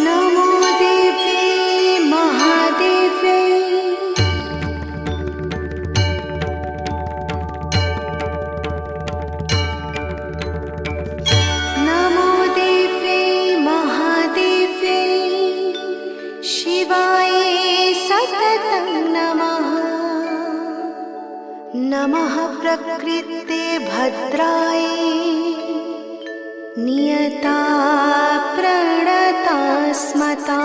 नमो देवे महादेवे नमो देवे महादेवे शिवाय सततं नमः नमः प्रकृते भद्राय नियता प्रणता स्मता।